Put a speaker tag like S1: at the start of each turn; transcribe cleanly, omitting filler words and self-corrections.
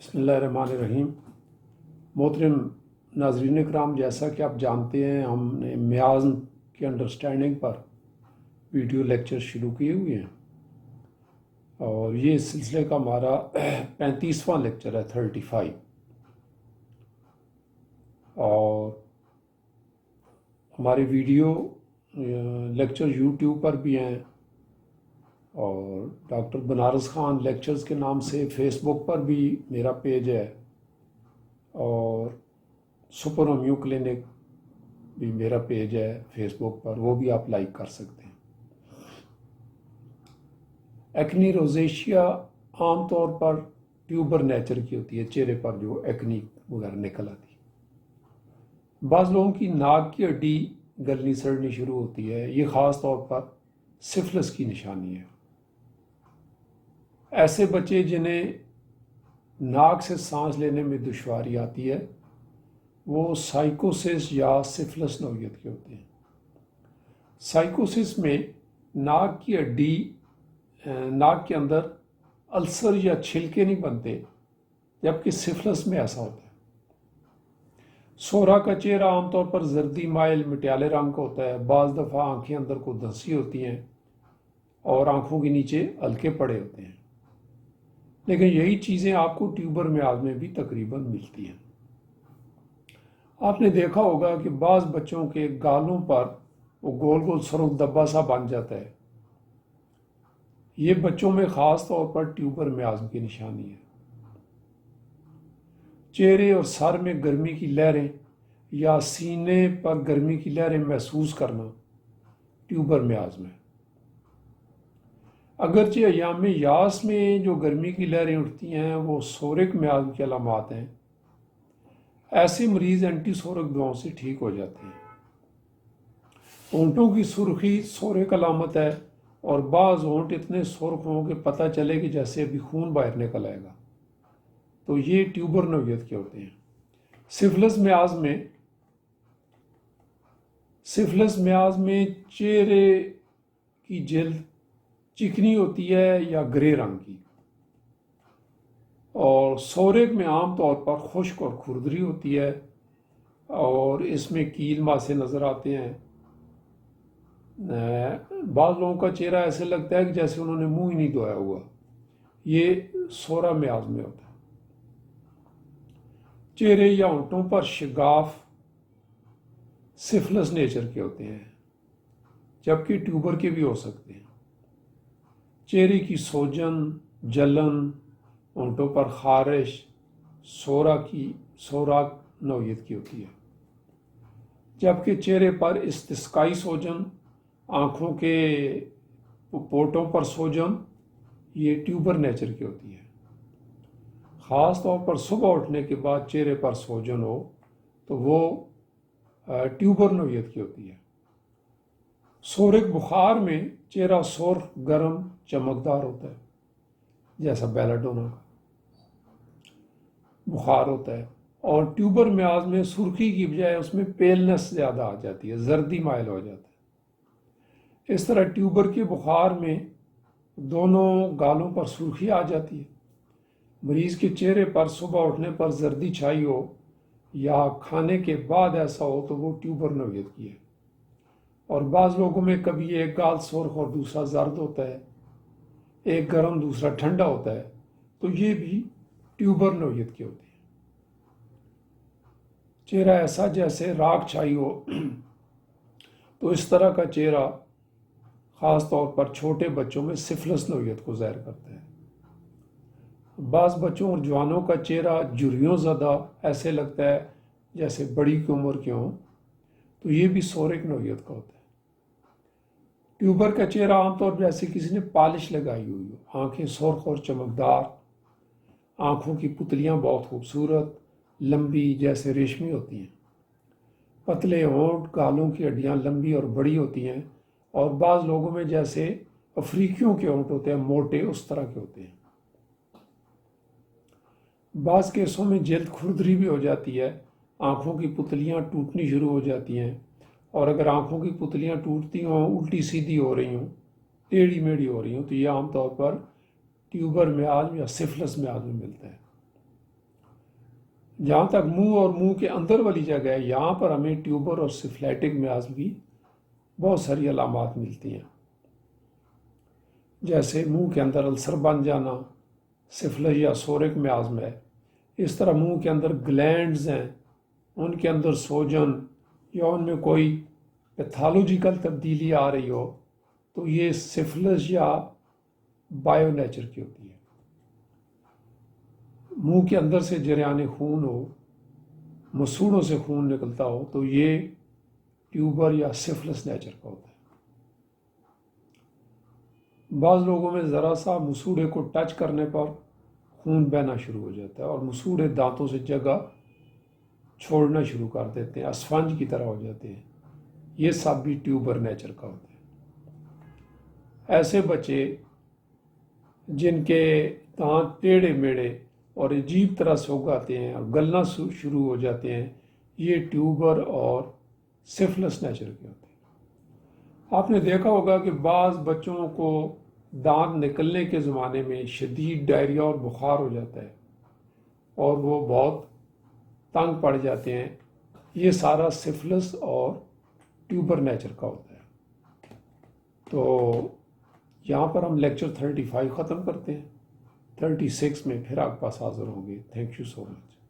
S1: بسم اللہ الرحمن الرحیم۔ محترم ناظرین کرام، جیسا کہ آپ جانتے ہیں ہم نے میازم کی انڈرسٹینڈنگ پر ویڈیو لیکچر شروع کیے ہوئے ہیں، اور یہ اس سلسلے کا ہمارا 35واں لیکچر ہے، 35۔ اور ہماری ویڈیو لیکچر یوٹیوب پر بھی ہیں، اور ڈاکٹر بنارس خان لیکچرز کے نام سے فیس بک پر بھی میرا پیج ہے، اور سپر ہومیو کلینک بھی میرا پیج ہے فیس بک پر، وہ بھی آپ لائک کر سکتے ہیں۔ ایکنی روزیشیا عام طور پر ٹیوبر نیچر کی ہوتی ہے، چہرے پر جو ایکنی وغیرہ نکل آتی ہے۔ بعض لوگوں کی ناک کی ہڈی گلنی سڑنی شروع ہوتی ہے، یہ خاص طور پر سفلس کی نشانی ہے۔ ایسے بچے جنہیں ناک سے سانس لینے میں دشواری آتی ہے وہ سائیکوسس یا سفلس نوعیت کے ہوتے ہیں۔ سائیکوسس میں ناک کی ہڈی ناک کے اندر السر یا چھلکے نہیں بنتے، جبکہ سفلس میں ایسا ہوتا ہے۔ سورا کا چہرہ عام طور پر زردی مائل مٹیالے رنگ کا ہوتا ہے، بعض دفعہ آنکھیں اندر کو دھنسی ہوتی ہیں اور آنکھوں کے نیچے ہلکے پڑے ہوتے ہیں، لیکن یہی چیزیں آپ کو ٹیوبر میاز میں بھی تقریباً ملتی ہیں۔ آپ نے دیکھا ہوگا کہ بعض بچوں کے گالوں پر وہ گول گول سرخ دبا سا بن جاتا ہے، یہ بچوں میں خاص طور پر ٹیوبر میازم کی نشانی ہے۔ چہرے اور سر میں گرمی کی لہریں یا سینے پر گرمی کی لہریں محسوس کرنا ٹیوبر میازم ہے۔ اگرچہ ایام یاس میں جو گرمی کی لہریں اٹھتی ہیں وہ سورک میازم کی علامات ہیں، ایسے مریض اینٹی سورک دواؤں سے ٹھیک ہو جاتے ہیں۔ ہونٹوں کی سرخی سورک علامت ہے، اور بعض ہونٹ اتنے سرخ ہوں کہ پتہ چلے کہ جیسے ابھی خون باہر نکل آئے گا، تو یہ ٹیوبر نوعیت کے ہوتے ہیں۔ سفلس میاز میں چہرے کی جلد چکنی ہوتی ہے یا گرے رنگ کی، اور سورک میں عام طور پر خشک اور کھردری ہوتی ہے، اور اس میں کیل ماسے نظر آتے ہیں۔ بعض لوگوں کا چہرہ ایسے لگتا ہے کہ جیسے انہوں نے منہ ہی نہیں دھویا ہوا، یہ سورا میاز میں ہوتا ہے۔ چہرے یا ہونٹوں پر شگاف سفلس نیچر کے ہوتے ہیں، جبکہ ٹیوبر کے بھی ہو سکتے ہیں۔ چہرے کی سوجن، جلن، ہونٹوں پر خارش سوراخ نوعیت کی ہوتی ہے، جبکہ چہرے پر استسقائی سوجن، آنکھوں کے پورٹوں پر سوجن، یہ ٹیوبر نیچر کی ہوتی ہے۔ خاص طور پر صبح اٹھنے کے بعد چہرے پر سوجن ہو تو وہ ٹیوبر نوعیت کی ہوتی ہے۔ سورک بخار میں چہرہ سرخ، گرم، چمکدار ہوتا ہے، جیسا بیلاڈونا کا بخار ہوتا ہے، اور ٹیوبر میاز میں سرخی کی بجائے اس میں پیلنس زیادہ آ جاتی ہے، زردی مائل ہو جاتا ہے۔ اس طرح ٹیوبر کے بخار میں دونوں گالوں پر سرخی آ جاتی ہے۔ مریض کے چہرے پر صبح اٹھنے پر زردی چھائی ہو یا کھانے کے بعد ایسا ہو تو وہ ٹیوبر نوعیت کی ہے۔ اور بعض لوگوں میں کبھی ایک گال سرخ اور دوسرا زرد ہوتا ہے، ایک گرم دوسرا ٹھنڈا ہوتا ہے، تو یہ بھی ٹیوبر نوعیت کے ہوتے ہیں۔ چہرہ ایسا جیسے راکھ چھائی ہو، تو اس طرح کا چہرہ خاص طور پر چھوٹے بچوں میں سفلس نوعیت کو ظاہر کرتا ہے۔ بعض بچوں اور جوانوں کا چہرہ جھریوں زدہ ایسے لگتا ہے جیسے بڑی کی عمر کے ہوں، تو یہ بھی سورک نوعیت کا ہوتا ہے۔ ٹیوبر کا چہرہ عام طور پر جیسے کسی نے پالش لگائی ہوئی ہو، آنکھیں سرخ اور چمکدار، آنکھوں کی پتلیاں بہت خوبصورت، لمبی جیسے ریشمی ہوتی ہیں، پتلے ہونٹ، گالوں کی ہڈیاں لمبی اور بڑی ہوتی ہیں، اور بعض لوگوں میں جیسے افریقیوں کے ہونٹ ہوتے ہیں موٹے، اس طرح کے ہوتے ہیں۔ بعض کیسوں میں جلد کھردری بھی ہو جاتی ہے، آنکھوں کی پتلیاں ٹوٹنی شروع ہو جاتی ہیں، اور اگر آنکھوں کی پتلیاں ٹوٹتی ہوں، الٹی سیدھی ہو رہی ہوں، ٹیڑھی میڑھی ہو رہی ہوں، تو یہ عام طور پر ٹیوبر میاز یا سفلس میاز میں ملتا ہے۔ جہاں تک منہ اور منہ کے اندر والی جگہ ہے، یہاں پر ہمیں ٹیوبر اور سفلیٹک میاز کی بہت ساری علامات ملتی ہیں، جیسے منہ کے اندر السر بن جانا سفلس یا سورک میاز میں ہے۔ اس طرح منہ کے اندر گلینڈز ہیں، ان کے اندر سوجن یا ان میں کوئی پیتھالوجیکل تبدیلی آ رہی ہو تو یہ سفلس یا بایو نیچر کی ہوتی ہے۔ منہ کے اندر سے جریان خون ہو، مسوڑوں سے خون نکلتا ہو تو یہ ٹیوبر یا سفلس نیچر کا ہوتا ہے۔ بعض لوگوں میں ذرا سا مسوڑے کو ٹچ کرنے پر خون بہنا شروع ہو جاتا ہے اور مسوڑے دانتوں سے جگہ چھوڑنا شروع کر دیتے ہیں، اسفنج کی طرح ہو جاتے ہیں، یہ سب بھی ٹیوبر نیچر کا ہوتا ہے۔ ایسے بچے جن کے دانت ٹیڑھے میڑھے اور عجیب طرح سے اگاتے ہیں اور گلنا شروع ہو جاتے ہیں، یہ ٹیوبر اور سفلس نیچر کے ہوتے ہیں۔ آپ نے دیکھا ہوگا کہ بعض بچوں کو دانت نکلنے کے زمانے میں شدید ڈائریا اور بخار ہو جاتا ہے اور وہ بہت تنگ پڑ جاتے ہیں، یہ سارا سفلس اور ٹیوبر نیچر کا ہوتا ہے۔ تو یہاں پر ہم لیکچر 35 ختم کرتے ہیں، 36 میں پھر آپ کے پاس حاضر ہوں گے۔ Thank you so much.